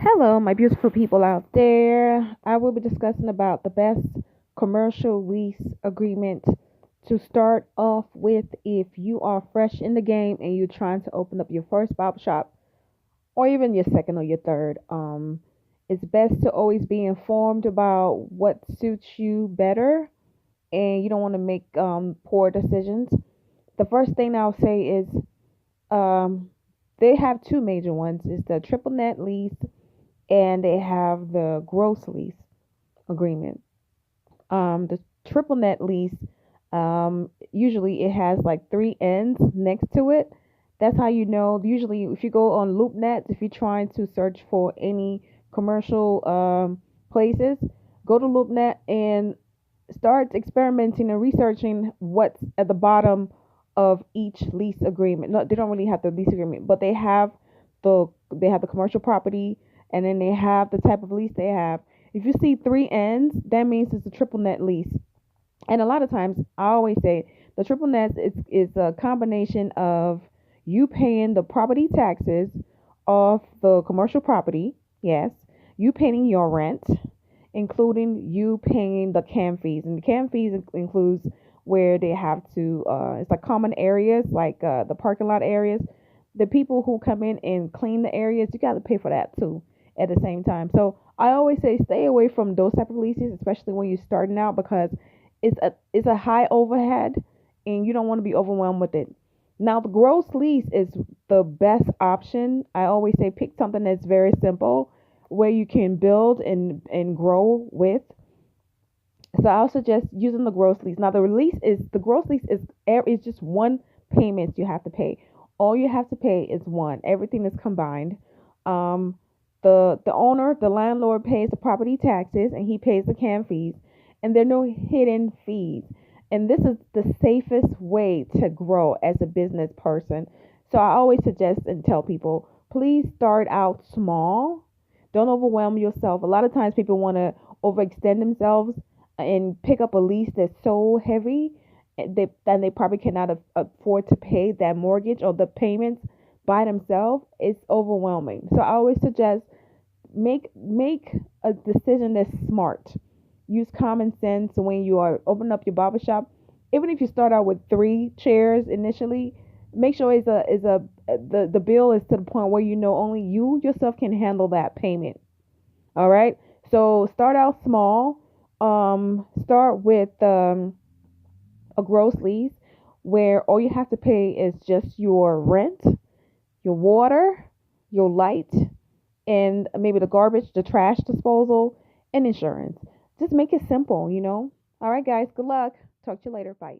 Hello, my beautiful people out there. I will be discussing about the best commercial lease agreement to start off with if you are fresh in the game and you're trying to open up your first barber shop or even your second or your third. It's best to always be informed about what suits you better and you don't want to make poor decisions. The first thing I'll say is um, they have two major ones. It's the triple net lease and they have the gross lease agreement. The triple net lease, usually it has like three ends next to it. That's how you know. Usually, if you go on LoopNet, if you're trying to search for any commercial places, go to LoopNet and start experimenting and researching what's at the bottom of each lease agreement. No, they don't really have the lease agreement, but they have the commercial property, and then they have the type of lease they have. If you see three ends, that means it's a triple net lease. And a lot of times, I always say the triple net is a combination of you paying the property taxes of the commercial property, yes, you paying your rent, including you paying the cam fees. And the cam fees includes where they have to, it's like common areas, like the parking lot areas. The people who come in and clean the areas, you got to pay for that too at the same time. So I always say stay away from those type of leases, especially when you're starting out, because it's a high overhead and you don't want to be overwhelmed with it. Now the gross lease is the best option. I always say pick something that's very simple where you can build and grow with. So I'll suggest using the gross lease. Now the gross lease is just one payment you have to pay. All you have to pay is one. Everything is combined. Um, the owner, the landlord pays the property taxes and he pays the cam fees, and there are no hidden fees. And this is the safest way to grow as a business person. So I always suggest and tell people, please start out small. Don't overwhelm yourself. A lot of times people want to overextend themselves and pick up a lease that's so heavy they probably cannot afford to pay that mortgage or the payments by themselves. It's overwhelming. So I always suggest make a decision that's smart. Use common sense when you are opening up your barbershop. Even if you start out with three chairs initially, make sure the bill is to the point where you know only you yourself can handle that payment. All right. So start out small. Start with a gross lease where all you have to pay is just your rent, your water, your light, and maybe the garbage, the trash disposal, and insurance. Just make it simple. All right, guys. Good luck. Talk to you later. Bye.